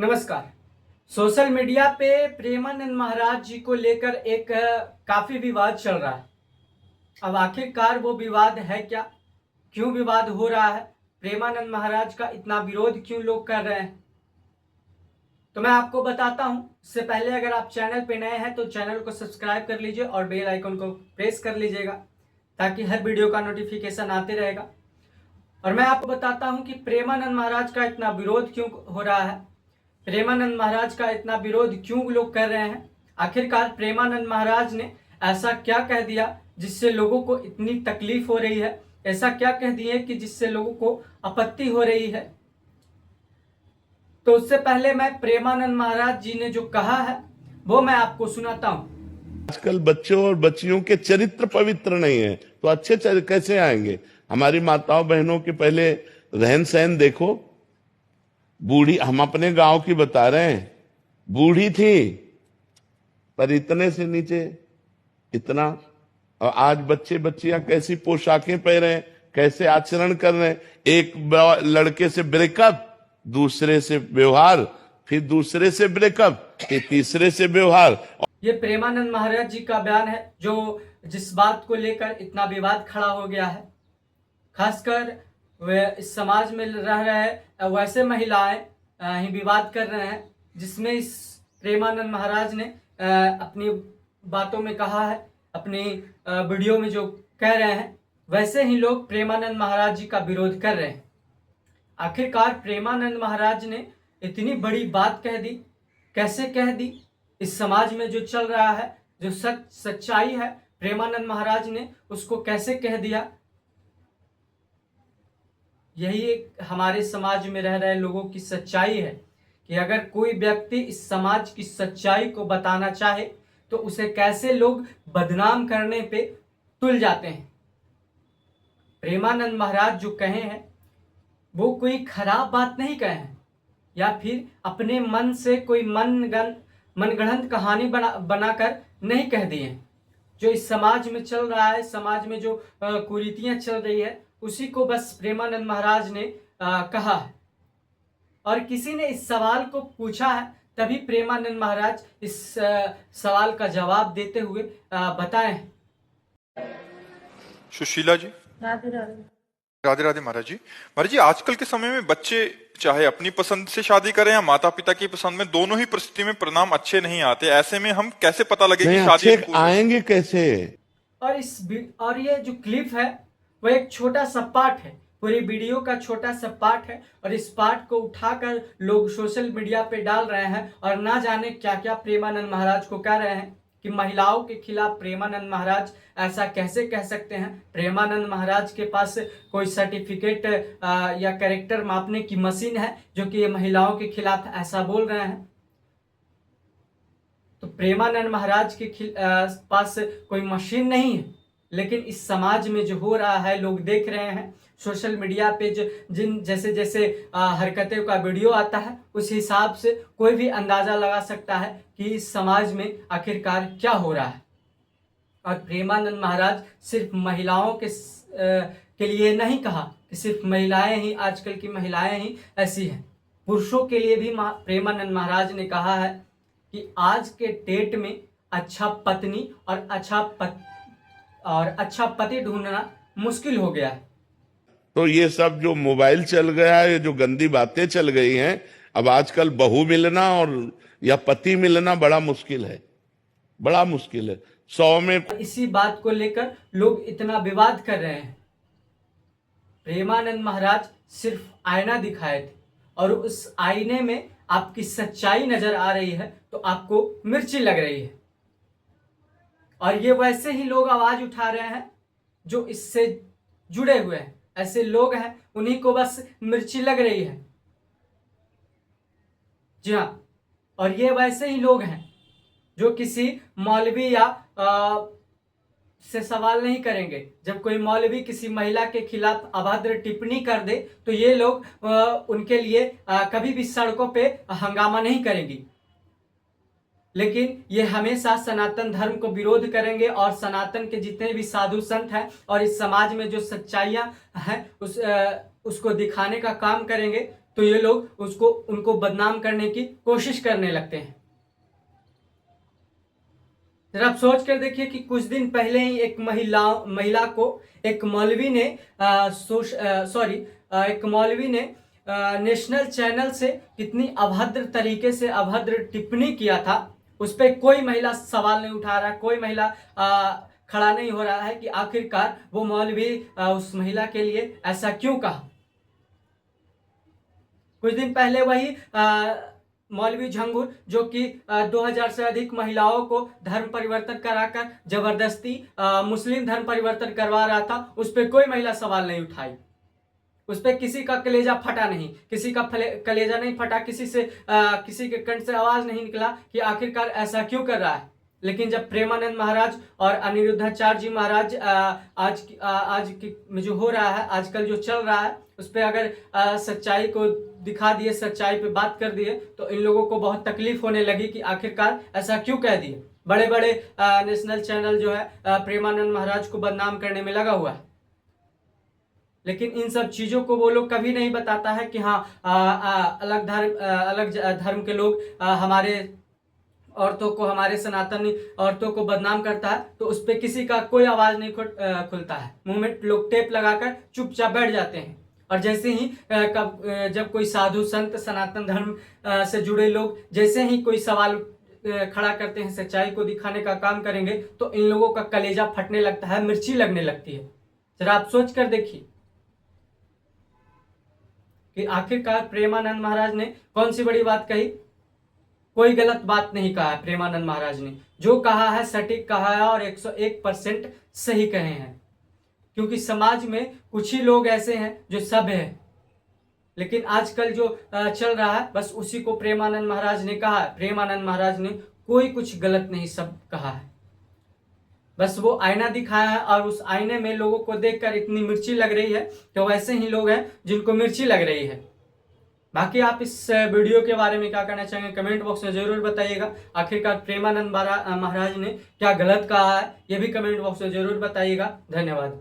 नमस्कार। Social media पे प्रेमानंद महाराज जी को लेकर एक काफी विवाद चल रहा है। अब आखिरकार वो विवाद है क्या? क्यों विवाद हो रहा है? प्रेमानंद महाराज का इतना विरोध क्यों लोग कर रहे हैं? तो मैं आपको बताता हूं। इससे पहले अगर आप चैनल पे नए हैं तो चैनल को सब्सक्राइब कर लीजिए और बेल आइकन को प्रेस कर लीजिएगा ताकि हर वीडियो का नोटिफिकेशन आते रहेगा। और मैं आपको बताता हूं कि प्रेमानंद महाराज का इतना विरोध क्यों हो रहा है, प्रेमानंद महाराज का इतना विरोध क्यों लोग कर रहे हैं। आखिरकार प्रेमानंद महाराज ने ऐसा क्या कह दिया जिससे लोगों को इतनी तकलीफ हो रही है? ऐसा क्या कह दिए कि जिससे लोगों को आपत्ति हो रही है? तो उससे पहले मैं प्रेमानंद महाराज जी ने जो कहा है वो मैं आपको सुनाता हूं। आजकल बच्चों और बच्चियों के चरित्र पवित्र नहीं है तो अच्छे कैसे आएंगे? हमारी माताओं बहनों के पहले रहन सहन देखो। बूढ़ी, हम अपने गांव की बता रहे हैं, बूढ़ी थी पर इतने से नीचे इतना। और आज बच्चे बच्चियां कैसी पोशाकें पहन रहे हैं, कैसे आचरण कर रहे हैं। एक लड़के से ब्रेकअप, दूसरे से व्यवहार, फिर दूसरे से ब्रेकअप, फिर तीसरे से व्यवहार। ये प्रेमानंद महाराज जी का बयान है जो जिस बात को लेकर इतना विवाद खड़ा हो गया है। खासकर वे इस समाज में रह रहे वैसे महिलाएं ही विवाद कर रहे हैं, जिसमें इस प्रेमानंद महाराज ने अपनी बातों में कहा है, अपनी वीडियो में जो कह रहे हैं वैसे ही लोग प्रेमानंद महाराज जी का विरोध कर रहे हैं। आखिरकार प्रेमानंद महाराज ने इतनी बड़ी बात कह दी, कैसे कह दी? इस समाज में जो चल रहा है, जो सच्चाई है, प्रेमानंद महाराज ने उसको कैसे कह दिया? यही एक हमारे समाज में रह रहे लोगों की सच्चाई है कि अगर कोई व्यक्ति इस समाज की सच्चाई को बताना चाहे तो उसे कैसे लोग बदनाम करने पे तुल जाते हैं। प्रेमानंद महाराज जो कहे हैं वो कोई खराब बात नहीं कहे हैं या फिर अपने मन से कोई मनगढ़ंत कहानी बनाकर नहीं कह दिए। जो इस समाज में चल रहा है, समाज में जो कुरीतियां चल रही है, उसी को बस प्रेमानंद महाराज ने कहा है। और किसी ने इस सवाल को पूछा है तभी प्रेमानंद महाराज इस सवाल का जवाब देते हुए बताए हैं। सुशीला जी, राधे राधे। राधे राधे महाराज जी। महाराज जी, आजकल के समय में बच्चे चाहे अपनी पसंद से शादी करें या माता पिता की पसंद में, दोनों ही परिस्थिति में परिणाम अच्छे नहीं आते। ऐसे में हम कैसे पता लगे कि शादी आएंगे कैसे? और ये जो क्लिप है वो एक छोटा सा पार्ट है, पूरी वीडियो का छोटा सा पार्ट है। और इस पार्ट को उठाकर लोग सोशल मीडिया पे डाल रहे हैं और ना जाने क्या क्या प्रेमानंद महाराज को कह रहे हैं कि महिलाओं के खिलाफ प्रेमानंद महाराज ऐसा कैसे कह सकते हैं। प्रेमानंद महाराज के पास कोई सर्टिफिकेट या कैरेक्टर मापने की मशीन है जो कि ये महिलाओं के खिलाफ ऐसा बोल रहे हैं? तो प्रेमानंद महाराज के पास कोई मशीन नहीं है, लेकिन इस समाज में जो हो रहा है लोग देख रहे हैं। सोशल मीडिया पे जो जैसे जैसे हरकतों का वीडियो आता है उस हिसाब से कोई भी अंदाजा लगा सकता है कि इस समाज में आखिरकार क्या हो रहा है। और प्रेमानंद महाराज सिर्फ महिलाओं के लिए नहीं कहा कि सिर्फ महिलाएं ही, आजकल की महिलाएं ही ऐसी हैं, पुरुषों के लिए भी प्रेमानंद महाराज ने कहा है कि आज के डेट में अच्छा पत्नी और अच्छा पति ढूंढना मुश्किल हो गया है। तो ये सब जो मोबाइल चल गया है, ये जो गंदी बातें चल गई हैं, अब आजकल बहू मिलना और या पति मिलना बड़ा मुश्किल है, बड़ा मुश्किल है। 100 में इसी बात को लेकर लोग इतना विवाद कर रहे हैं। प्रेमानंद महाराज सिर्फ आईना दिखाए थे और उस आईने में आपकी सच्चाई नजर आ रही है तो आपको मिर्ची लग रही है। और ये वैसे ही लोग आवाज उठा रहे हैं जो इससे जुड़े हुए हैं, ऐसे लोग हैं, उन्हीं को बस मिर्ची लग रही है। जी हाँ, और ये वैसे ही लोग हैं जो किसी मौलवी या से सवाल नहीं करेंगे। जब कोई मौलवी किसी महिला के खिलाफ अभद्र टिप्पणी कर दे तो ये लोग उनके लिए कभी भी सड़कों पे हंगामा नहीं करेंगी, लेकिन ये हमेशा सनातन धर्म को विरोध करेंगे और सनातन के जितने भी साधु संत हैं और इस समाज में जो सच्चाइयां हैं उसको दिखाने का काम करेंगे। तो ये लोग उनको बदनाम करने की कोशिश करने लगते हैं। जरा आप सोच कर देखिए कि कुछ दिन पहले ही एक महिला को एक मौलवी ने नेशनल चैनल से कितनी अभद्र तरीके से अभद्र टिप्पणी किया था। उस पर कोई महिला सवाल नहीं उठा रहा, कोई महिला खड़ा नहीं हो रहा है कि आखिरकार वो मौलवी उस महिला के लिए ऐसा क्यों कहा। कुछ दिन पहले वही मौलवी झंगुर जो कि 2000 से अधिक महिलाओं को धर्म परिवर्तन कराकर जबरदस्ती मुस्लिम धर्म परिवर्तन करवा रहा था, उस पर कोई महिला सवाल नहीं उठाई। उस पर किसी का कलेजा फटा नहीं, किसी का कलेजा नहीं फटा, किसी के कंठ से आवाज नहीं निकला कि आखिरकार ऐसा क्यों कर रहा है। लेकिन जब प्रेमानंद महाराज और अनिरुद्धाचार्य जी महाराज आज में जो हो रहा है, आजकल जो चल रहा है, उस पर अगर सच्चाई को दिखा दिए, सच्चाई पे बात कर दिए, तो इन लोगों को बहुत तकलीफ होने लगी कि आखिरकार ऐसा क्यों कह दिए। बड़े बड़े नेशनल चैनल जो है प्रेमानंद महाराज को बदनाम करने में लगा हुआ है, लेकिन इन सब चीजों को वो लोग कभी नहीं बताता है कि हाँ अलग धर्म के लोग हमारे औरतों को, हमारे सनातनी औरतों को बदनाम करता है, तो उस पर किसी का कोई आवाज नहीं खुलता है। मुंह में लोग टेप लगाकर चुपचाप बैठ जाते हैं। और जैसे ही जब कोई साधु संत सनातन धर्म से जुड़े लोग जैसे ही कोई सवाल खड़ा करते हैं, सच्चाई को दिखाने का काम करेंगे, तो इन लोगों का कलेजा फटने लगता है, मिर्ची लगने लगती है। जरा आप सोच कर देखिए कि आखिरकार प्रेमानंद महाराज ने कौन सी बड़ी बात कही। कोई गलत बात नहीं कहा है प्रेमानंद महाराज ने, जो कहा है सटीक कहा है और 101% सही कहे हैं। क्योंकि समाज में कुछ ही लोग ऐसे हैं जो सभ्य है, लेकिन आजकल जो चल रहा है बस उसी को प्रेमानंद महाराज ने कहा है। प्रेमानंद महाराज ने कोई कुछ गलत नहीं सब कहा है, बस वो आईना दिखाया है और उस आईने में लोगों को देखकर इतनी मिर्ची लग रही है, तो वैसे ही लोग हैं जिनको मिर्ची लग रही है। बाकी आप इस वीडियो के बारे में क्या कहना चाहेंगे कमेंट बॉक्स में जरूर बताइएगा। आखिरकार प्रेमानंद महाराज ने क्या गलत कहा है, ये भी कमेंट बॉक्स में जरूर बताइएगा। धन्यवाद।